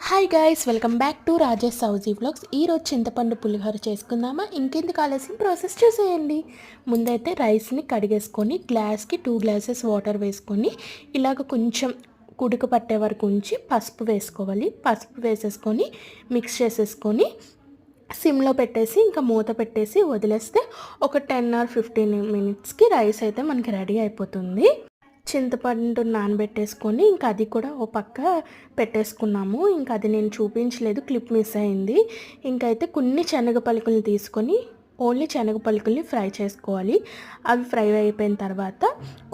Hi guys, welcome back to Rajesh Souji vlogs. ఈరోజు చింతపండు పులిహోర చేసుకుందామా? ఇంకెందుకు ఆలస్యం, ప్రాసెస్ చూసేయండి. ముందైతే రైస్ని కడిగేసుకొని గ్లాస్కి 2 గ్లాసెస్ వాటర్ వేసుకొని ఇలాగ కొంచెం కుడుకు పట్టే వరకు ఉంచి పసుపు వేసుకోవాలి. పసుపు వేసేసుకొని మిక్స్ చేసేసుకొని సిమ్లో పెట్టేసి ఇంకా మూత పెట్టేసి వదిలేస్తే ఒక 10 or 15 minutesకి రైస్ అయితే మనకి రెడీ అయిపోతుంది. చింతపండు నానబెట్టేసుకొని ఇంకా అది కూడా ఓ పక్క పెట్టేసుకున్నాము. ఇంకా అది నేను చూపించలేదు, క్లిప్ మిస్ అయింది. ఇంకైతే కొన్ని శనగ పలుకులు తీసుకొని ఓన్లీ శనగ పలుకుల్ని ఫ్రై చేసుకోవాలి. అవి ఫ్రై అయిపోయిన తర్వాత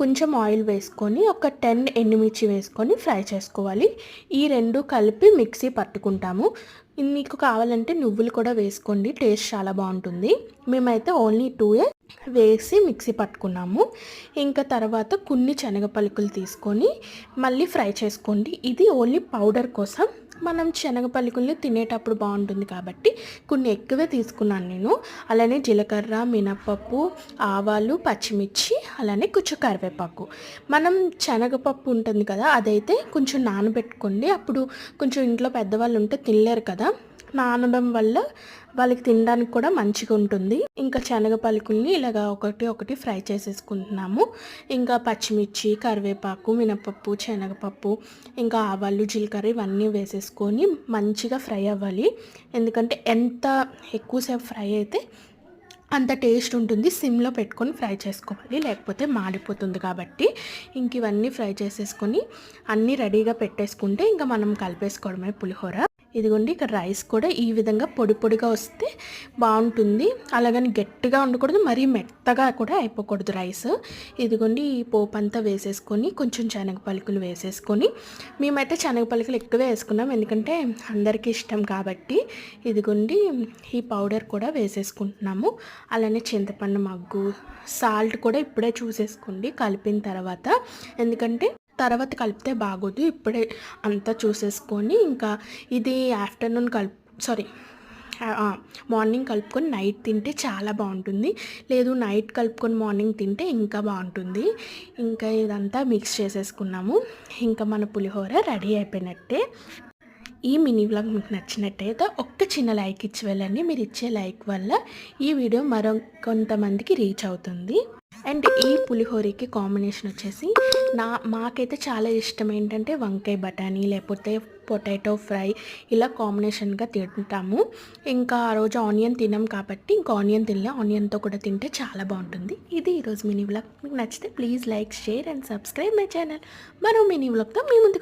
కొంచెం ఆయిల్ వేసుకొని ఒక 10 ఎండుమిర్చి వేసుకొని ఫ్రై చేసుకోవాలి. ఈ రెండు కలిపి మిక్సీ పట్టుకుంటాము. మీకు కావాలంటే నువ్వులు కూడా వేసుకోండి, టేస్ట్ చాలా బాగుంటుంది. మేమైతే ఓన్లీ 2 వేసి మిక్సీ పట్టుకున్నాము. ఇంకా తర్వాత కొన్ని శనగ పలుకులు తీసుకొని మళ్ళీ ఫ్రై చేసుకోండి. ఇది ఓన్లీ పౌడర్ కోసం, మనం శనగ పలుకుల్ని తినేటప్పుడు బాగుంటుంది కాబట్టి కొన్ని ఎక్కువే తీసుకున్నాను నేను. అలానే జీలకర్ర, మినపప్పు, ఆవాలు, పచ్చిమిర్చి, అలానే కొంచెం కరివేపాకు. మనం శనగపప్పు ఉంటుంది కదా, అదైతే కొంచెం నానబెట్టుకోండి. అప్పుడు కొంచెం ఇంట్లో పెద్దవాళ్ళు ఉంటే తినలేరు కదా, నానడం వల్ల వాళ్ళకి తినడానికి కూడా మంచిగా ఉంటుంది. ఇంకా శనగ పలుకుల్ని ఇలాగా ఒకటి ఫ్రై చేసేసుకుంటున్నాము. ఇంకా పచ్చిమిర్చి, కరివేపాకు, మినపప్పు, శనగపప్పు, ఇంకా ఆవాలు, జీలకర్ర ఇవన్నీ వేసేసుకొని మంచిగా ఫ్రై అవ్వాలి. ఎందుకంటే ఎంత ఎక్కువసేపు ఫ్రై అయితే అంత టేస్ట్ ఉంటుంది. సిమ్లో పెట్టుకొని ఫ్రై చేసుకోవాలి, లేకపోతే మాడిపోతుంది. కాబట్టి ఇంక ఇవన్నీ ఫ్రై చేసేసుకొని అన్నీ రెడీగా పెట్టేసుకుంటే ఇంకా మనం కలిపేసుకోవడమే పులిహోర. ఇదిగోండి, ఇక్కడ రైస్ కూడా ఈ విధంగా పొడి పొడిగా వస్తే బాగుంటుంది. అలాగని గట్టిగా ఉండకూడదు, మరీ మెత్తగా కూడా అయిపోకూడదు రైస్. ఇదిగోండి, ఈ పోపు అంతా వేసేసుకొని కొంచెం శనగ పలుకులు వేసేసుకొని, మేమైతే శనగ పలుకులు ఎక్కువే వేసుకున్నాం ఎందుకంటే అందరికీ ఇష్టం కాబట్టి. ఇదిగోండి, ఈ పౌడర్ కూడా వేసేసుకుంటున్నాము. అలానే చింతపండు మగ్గు, సాల్ట్ కూడా ఇప్పుడే చూసేసుకోండి కలిపిన తర్వాత, ఎందుకంటే తర్వాత కలిపితే బాగోదు. ఇప్పుడే అంతా చూసేసుకొని ఇంకా ఇది ఆఫ్టర్నూన్ మార్నింగ్ కలుపుకొని నైట్ తింటే చాలా బాగుంటుంది. లేదు నైట్ కలుపుకొని మార్నింగ్ తింటే ఇంకా బాగుంటుంది. ఇంకా ఇదంతా మిక్స్ చేసేసుకున్నాము. ఇంకా మన పులిహోర రెడీ అయిపోయినట్టే. ఈ మినీ వ్లాగ్ మీకు నచ్చినట్టయితే ఒక్క చిన్న లైక్ ఇచ్చి వెళ్ళండి. మీరు ఇచ్చే లైక్ వల్ల ఈ వీడియో కొంతమందికి రీచ్ అవుతుంది. అండ్ ఈ పులిహోరకి కాంబినేషన్ వచ్చేసి మాకైతే చాలా ఇష్టం ఏంటంటే వంకాయ బఠానీ లేకపోతే పొటాటో ఫ్రై, ఇలా కాంబినేషన్గా తింటాము. ఇంకా ఆ రోజు ఆనియన్ తినాం కాబట్టి ఇంకా ఆనియన్ తినలే, ఆనియన్తో కూడా తింటే చాలా బాగుంటుంది. ఇది ఈరోజు మినీ వ్లాగ్. మీకు నచ్చితే please like, share and subscribe my channel. మరో మినీ వ్లాగ్తో మీ ముందుకు